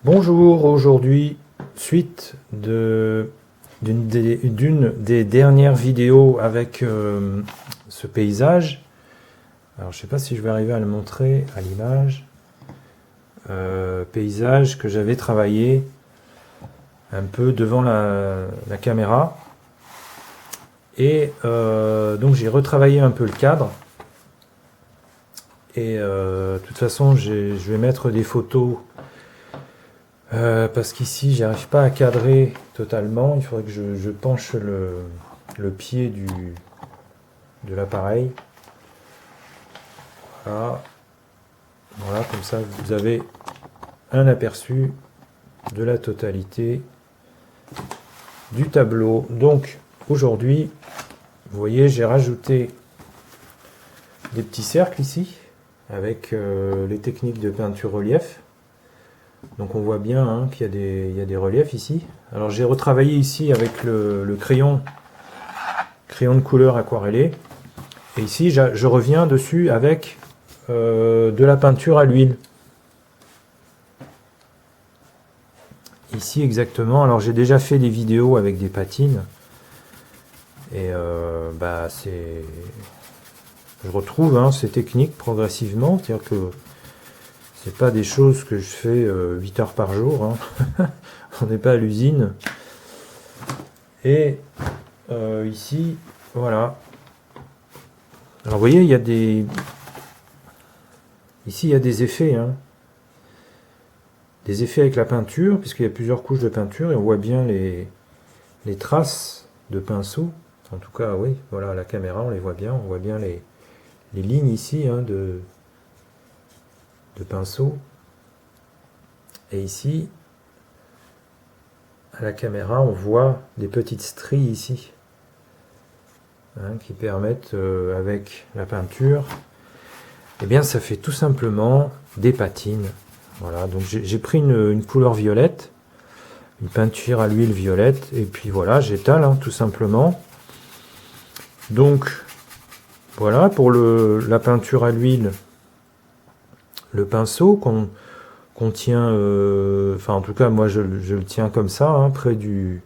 Bonjour, aujourd'hui, suite d'une des dernières vidéos avec ce paysage. Alors je sais pas si je vais arriver à le montrer à l'image. Paysage que j'avais travaillé un peu devant la caméra. Et donc j'ai retravaillé un peu le cadre. Et de toute façon, je vais mettre des photos. Parce qu'ici j'arrive pas à cadrer totalement, il faudrait que je penche le pied de l'appareil. Voilà. Voilà, comme ça vous avez un aperçu de la totalité du tableau. Donc aujourd'hui, vous voyez, j'ai rajouté des petits cercles ici avec les techniques de peinture relief. Donc on voit bien qu'il y a des reliefs ici. Alors j'ai retravaillé ici avec le crayon de couleur aquarellé. Et ici je reviens dessus avec de la peinture à l'huile. Ici exactement. Alors j'ai déjà fait des vidéos avec des patines. Et je retrouve ces techniques progressivement. C'est-à-dire que c'est pas des choses que je fais 8 heures par jour. On n'est pas à l'usine. Et ici, voilà. Alors vous voyez, il y a des... Ici, il y a des effets. Des effets avec la peinture, puisqu'il y a plusieurs couches de peinture. Et on voit bien les traces de pinceau. En tout cas, oui, voilà, à la caméra, on les voit bien. On voit bien les lignes ici de pinceau. Et ici, à la caméra, on voit des petites stries ici qui permettent, avec la peinture, et bien ça fait tout simplement des patines. Voilà, donc j'ai pris une couleur violette, une peinture à l'huile violette, et puis voilà, j'étale tout simplement. Donc voilà pour la peinture à l'huile. Le pinceau qu'on tient, enfin en tout cas moi je le tiens comme ça, près du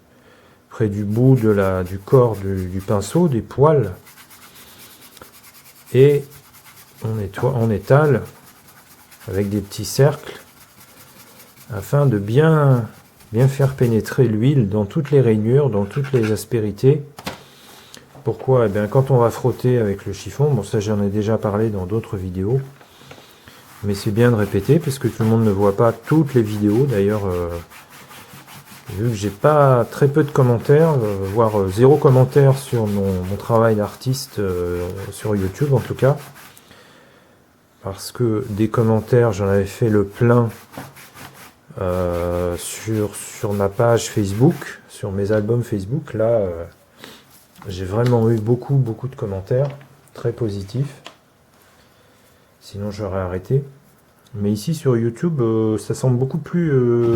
bout du corps du pinceau, des poils, et on étale avec des petits cercles afin de bien faire pénétrer l'huile dans toutes les rainures, dans toutes les aspérités. Pourquoi? Eh bien quand on va frotter avec le chiffon, bon ça j'en ai déjà parlé dans d'autres vidéos, mais c'est bien de répéter parce que tout le monde ne voit pas toutes les vidéos. D'ailleurs, vu que j'ai pas très peu de commentaires, voire zéro commentaire sur mon travail d'artiste sur YouTube en tout cas, parce que des commentaires, j'en avais fait le plein sur ma page Facebook, sur mes albums Facebook. Là, j'ai vraiment eu beaucoup de commentaires très positifs. Sinon j'aurais arrêté. Mais ici sur YouTube, ça semble beaucoup plus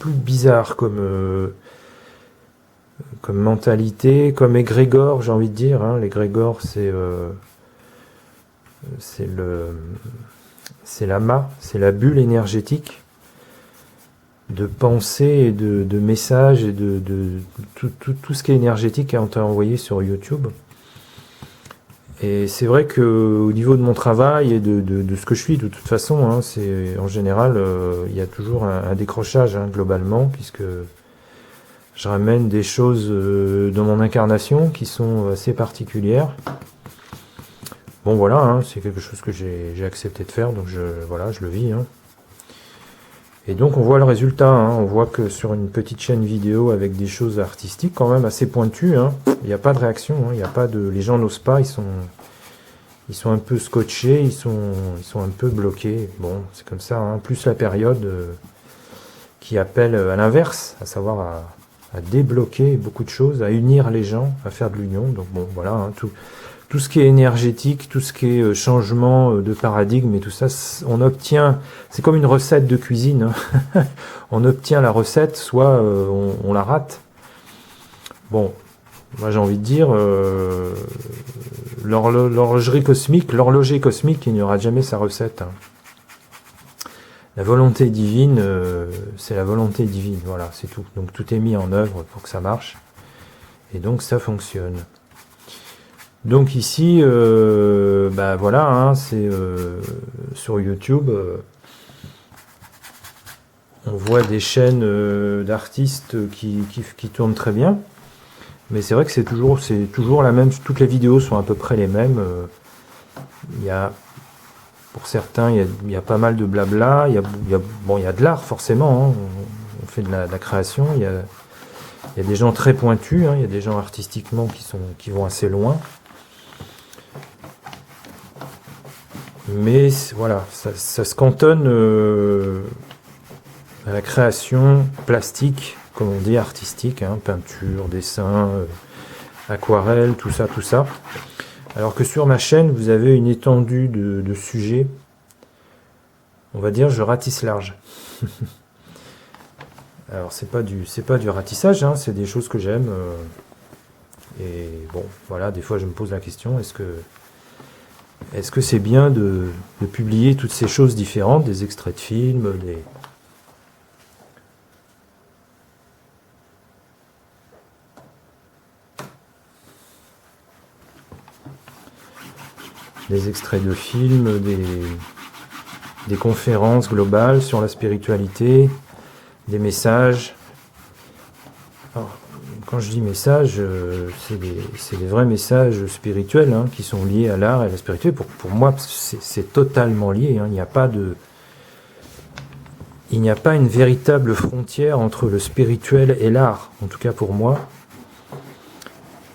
bizarre comme mentalité, comme égrégore, j'ai envie de dire. L'égrégore, c'est l'amas, c'est la bulle énergétique de pensée et de messages et de tout ce qui est énergétique à envoyer sur YouTube. Et c'est vrai que au niveau de mon travail et de ce que je suis, de toute façon, c'est en général, il y a toujours un décrochage globalement, puisque je ramène des choses dans mon incarnation qui sont assez particulières. Bon voilà, c'est quelque chose que j'ai accepté de faire, donc je le vis. Et donc on voit le résultat, on voit que sur une petite chaîne vidéo avec des choses artistiques quand même assez pointues, il n'y a pas de réaction, il n'y a pas de, les gens n'osent pas, ils sont un peu scotchés, ils sont un peu bloqués. Bon, c'est comme ça, plus la période qui appelle à l'inverse, à savoir à débloquer beaucoup de choses, à unir les gens, à faire de l'union. Donc bon, voilà, tout ce qui est énergétique, tout ce qui est changement de paradigme et tout ça, on obtient, c'est comme une recette de cuisine, on obtient la recette, soit on la rate. Bon, moi j'ai envie de dire, l'horloger cosmique, il n'y aura jamais sa recette. la volonté divine, c'est la volonté divine, voilà, c'est tout. Donc tout est mis en œuvre pour que ça marche, et donc ça fonctionne. Donc ici, bah voilà, hein, c'est sur YouTube, on voit des chaînes d'artistes qui tournent très bien, mais c'est vrai que c'est toujours la même, toutes les vidéos sont à peu près les mêmes. Il y a, pour certains, il y a pas mal de blabla, bon, il y a de l'art forcément, hein, on fait de la création, il y a des gens très pointus, hein, il y a des gens artistiquement qui vont assez loin. Mais voilà, ça se cantonne à la création plastique, comme on dit, artistique, hein, peinture, dessin, aquarelle, tout ça, tout ça. Alors que sur ma chaîne, vous avez une étendue de sujets. On va dire, je ratisse large. Alors c'est pas du ratissage, hein, c'est des choses que j'aime. Et bon, voilà, des fois je me pose la question, est-ce que c'est bien de publier toutes ces choses différentes, des extraits de films, des extraits de films, des conférences globales sur la spiritualité, des messages. Alors, quand je dis messages, c'est des vrais messages spirituels, hein, qui sont liés à l'art et à la spiritualité. Pour moi, c'est totalement lié, hein. Il n'y a pas une véritable frontière entre le spirituel et l'art, en tout cas pour moi.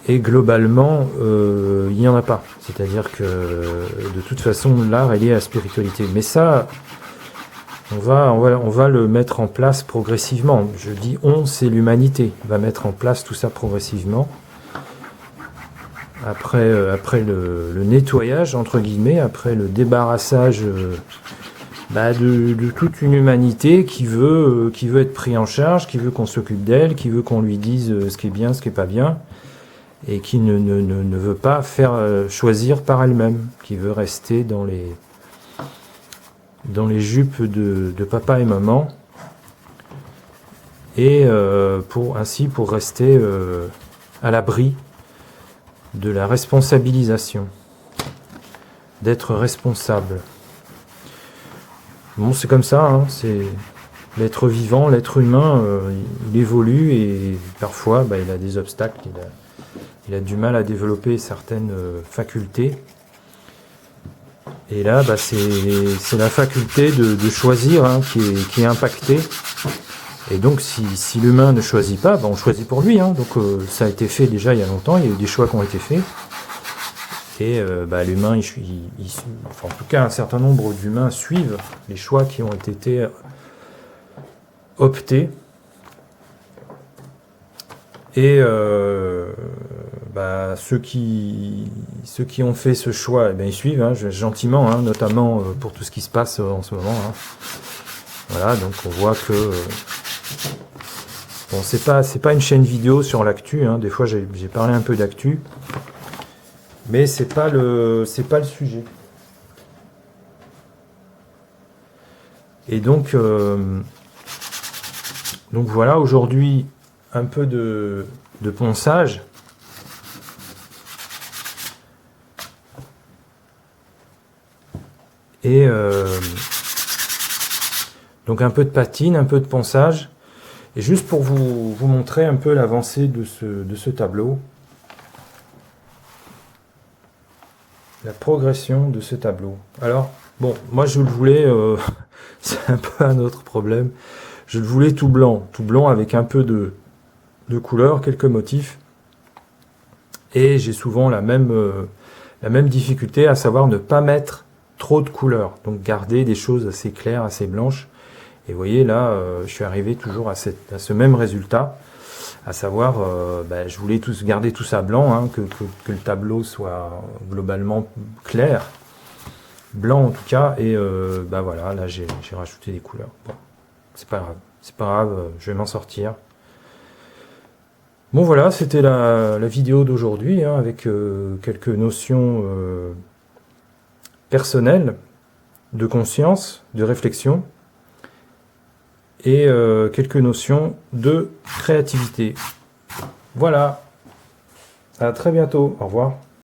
Et globalement, il n'y en a pas. C'est-à-dire que de toute façon, l'art est lié à la spiritualité. Mais ça, on va le mettre en place progressivement. Je dis on, c'est l'humanité. Va mettre en place tout ça progressivement. Après le nettoyage, entre guillemets, après le débarrassage de toute une humanité qui veut être pris en charge, qui veut qu'on s'occupe d'elle, qui veut qu'on lui dise ce qui est bien, ce qui est pas bien, et qui ne veut pas faire choisir par elle-même, qui veut rester dans les jupes de papa et maman, et pour rester à l'abri de la responsabilisation, d'être responsable. Bon, c'est comme ça, hein, c'est l'être vivant, l'être humain, il évolue et parfois il a des obstacles, il a du mal à développer certaines facultés. Et là, c'est la faculté de choisir, hein, qui est impactée. Et donc, si l'humain ne choisit pas, on choisit pour lui, hein. Donc, ça a été fait déjà il y a longtemps, il y a eu des choix qui ont été faits. Et l'humain, en tout cas, un certain nombre d'humains suivent les choix qui ont été optés. Et ceux qui ont fait ce choix, ils suivent, hein, gentiment, hein, notamment pour tout ce qui se passe en ce moment. Hein. Voilà, donc on voit que bon, c'est pas une chaîne vidéo sur l'actu. Hein, des fois, j'ai parlé un peu d'actu, mais c'est pas le sujet. Et donc voilà, aujourd'hui, un peu de ponçage. Et donc un peu de patine, un peu de ponçage. Et juste pour vous montrer un peu l'avancée de ce tableau. La progression de ce tableau. Alors, bon, moi je le voulais, c'est un peu un autre problème. Je le voulais tout blanc avec un peu de couleur, quelques motifs. Et j'ai souvent la même difficulté, à savoir ne pas mettre trop de couleurs. Donc garder des choses assez claires, assez blanches. Et vous voyez là, je suis arrivé toujours à ce même résultat. À savoir, je voulais garder tout ça blanc, hein, que le tableau soit globalement clair. Blanc en tout cas. Et voilà, là j'ai rajouté des couleurs. Bon, c'est pas grave, je vais m'en sortir. Bon voilà, c'était la vidéo d'aujourd'hui, hein, avec quelques notions personnelles, de conscience, de réflexion. et quelques notions de créativité. Voilà, à très bientôt, au revoir.